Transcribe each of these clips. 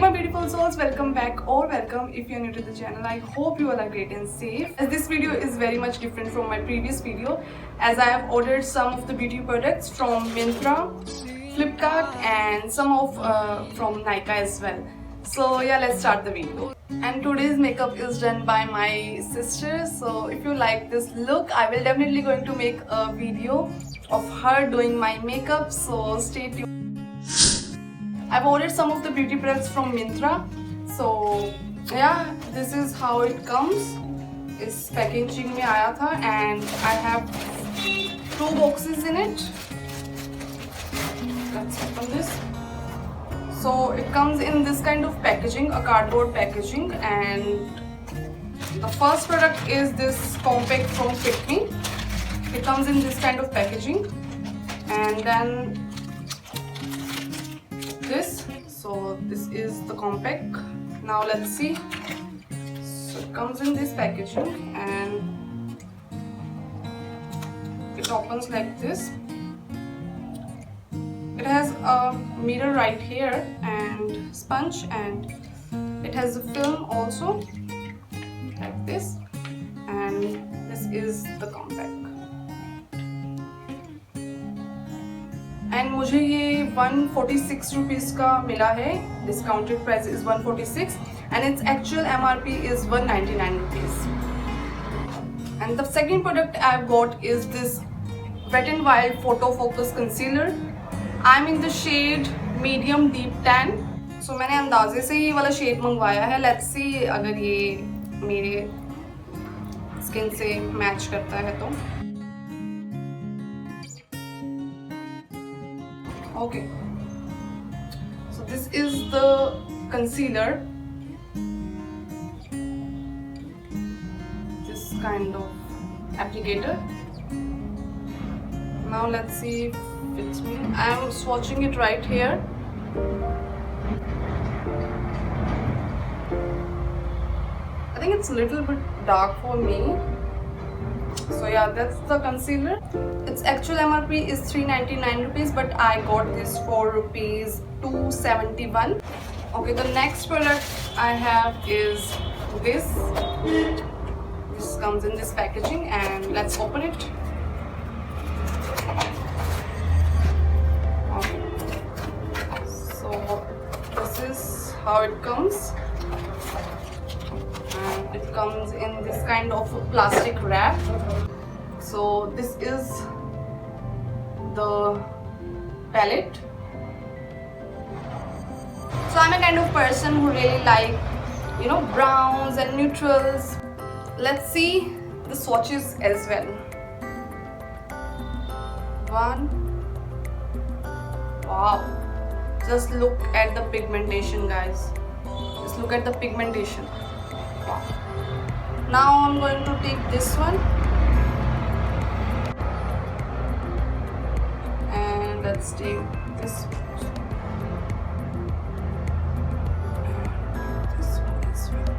my beautiful souls, welcome back or welcome if you're new to the channel. I hope you all are great and safe. As this video is very much different from my previous video, as I have ordered some of the beauty products from Myntra, Flipkart and some of from Nykaa as well. So yeah, let's start the video. And today's makeup is done by my sister. So if you like this look, I will definitely going to make a video of her doing my makeup. So stay tuned. I've ordered some of the beauty products from Myntra. So yeah, this is how it comes. इस packaging में आया था and I have 2 boxes in it. Let's open this. So it comes in this kind of packaging, a cardboard packaging, and the first product is this compact from Fit Me. It comes in this kind of packaging, and then this. So this is the compact. Now let's see. So it comes in this packaging and it opens like this. It has a mirror right here and sponge, and it has a film also like this, and this is the compact. And मुझे ये 146 rupees का मिला है. Discounted price is 146 and it's actual MRP is 199 rupees. And the second product I have got is this wet and wild photo focus concealer. I am in the shade medium deep tan. So मैंने अंदाजे से ये वाला shade मंगवाया है. Let's see अगर ये मेरे स्किन से मैच करता है तो. Okay, so this is the concealer, this kind of applicator. Now let's see if it fits me. I am swatching it right here. I think it's a little bit dark for me. So yeah, that's the concealer. Its actual MRP is 399 rupees, but I got this for rupees 271. Okay, the next product I have is this. This comes in this packaging, and let's open it. Okay. So this is how it comes. And it comes in this kind of plastic wrap. So this is the palette. So I'm a kind of person who really like, browns and neutrals. Let's see the swatches as well. One. Wow. Just look at the pigmentation, guys. Just look at the pigmentation. Wow. Now I'm going to take this one and let's take this one. This one as well.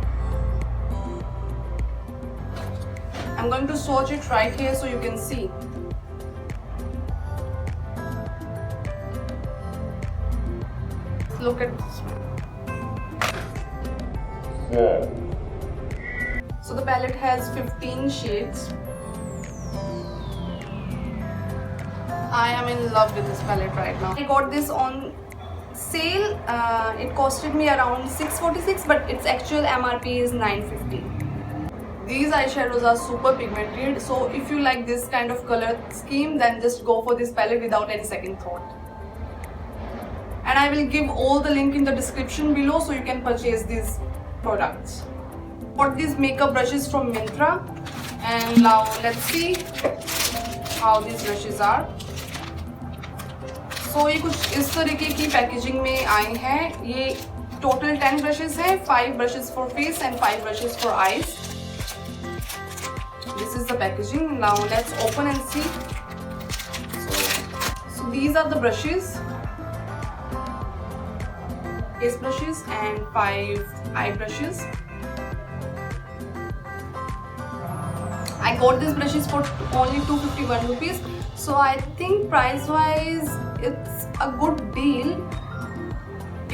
I'm going to swatch it right here so you can see. Look at this one. So the palette has 15 shades. I am in love with this palette right now. I got this on sale. It costed me around 646, but its actual MRP is 950. These eyeshadows are super pigmented, so if you like this kind of color scheme, then just go for this palette without any second thought. And I will give all the link in the description below so you can purchase these products. Got these makeup brushes from Myntra, and now let's see how these brushes are. So ये कुछ इस तरीके की packaging में आए हैं. ये total 10 brushes हैं. 5 brushes for face and 5 brushes for eyes. This is the packaging. Now let's open and see. So these are the brushes. Face brushes and 5 eye brushes. I got these brushes for only 251 rupees. So I think price wise it's a good deal.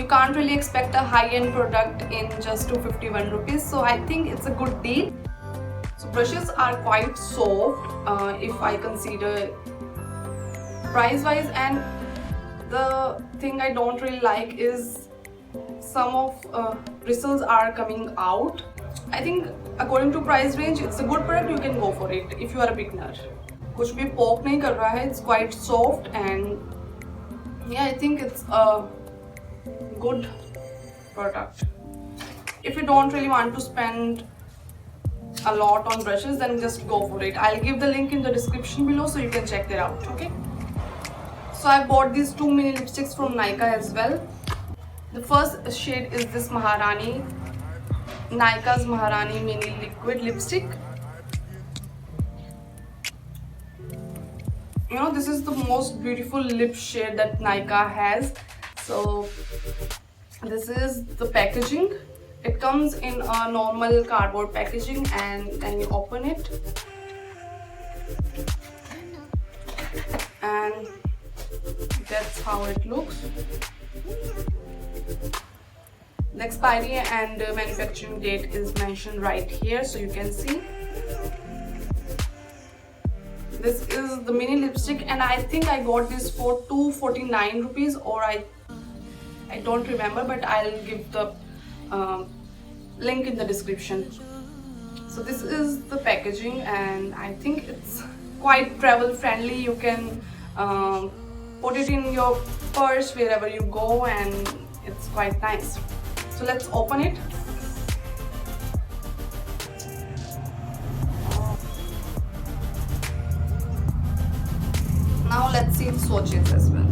you can't really expect a high-end product in just 251 rupees. So I think it's a good deal. So brushes are quite soft if I consider price-wise, and the thing I don't really like is some of bristles are coming out. I think according to price range, it's a good product. You can go for it if you are a beginner. कुछ भी poke नहीं कर रहा है. It's quite soft, and yeah, I think it's a good product. If you don't really want to spend a lot on brushes, then just go for it. I'll give the link in the description below so you can check it out. Okay. So I bought these 2 mini lipsticks from Nykaa as well. The first shade is this Maharani, Nykaa's Maharani mini liquid lipstick. You know, this is the most beautiful lip shade that Nykaa has. So this is the packaging. It comes in a normal cardboard packaging, and then you open it, and that's how it looks. The expiry and manufacturing date is mentioned right here, so you can see. This is the mini lipstick, and I think I got this for 249 rupees, or I don't remember, but I'll give the link in the description. So this is the packaging, and I think it's quite travel friendly. You can put it in your purse wherever you go, and it's quite nice. So let's open it. Now let's see the swatches as well.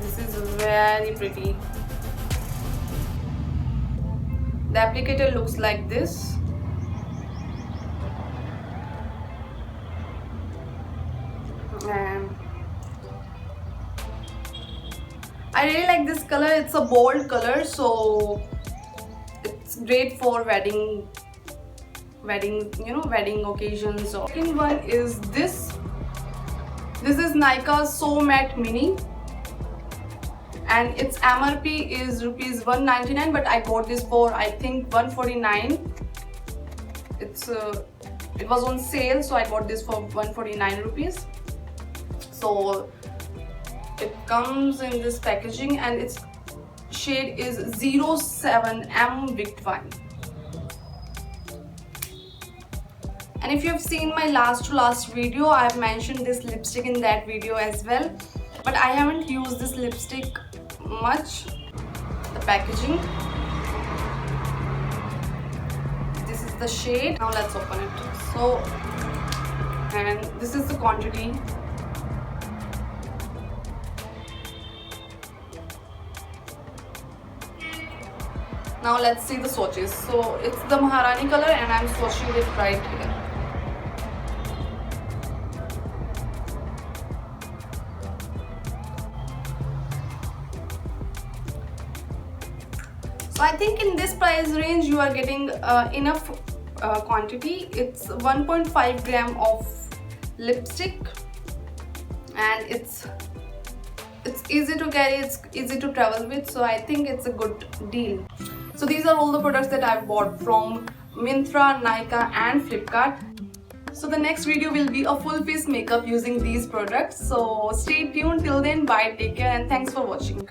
This is very pretty. The applicator looks like this. And I really like this color. It's a bold color, so it's great for wedding, wedding occasions. So second one is this. This is Nykaa's So Matte Mini, and its MRP is rupees 199, but I got this for I think 149. It was on sale, so I got this for 149 rupees. So it comes in this packaging, and its shade is 07M Wicked Wine. And if you have seen my last to last video, I have mentioned this lipstick in that video as well, but I haven't used this lipstick much. The packaging, this is the shade. Now let's open it. So, and this is the quantity. Now let's see the swatches. So it's the Maharani color, and I'm swatching it right here. So I think in this price range you are getting enough quantity. It's 1.5 gram of lipstick, and it's easy to carry, it's easy to travel with, so I think it's a good deal. So these are all the products that I've bought from Myntra, Nykaa and Flipkart. So the next video will be a full face makeup using these products. So stay tuned till then. Bye, take care, and thanks for watching.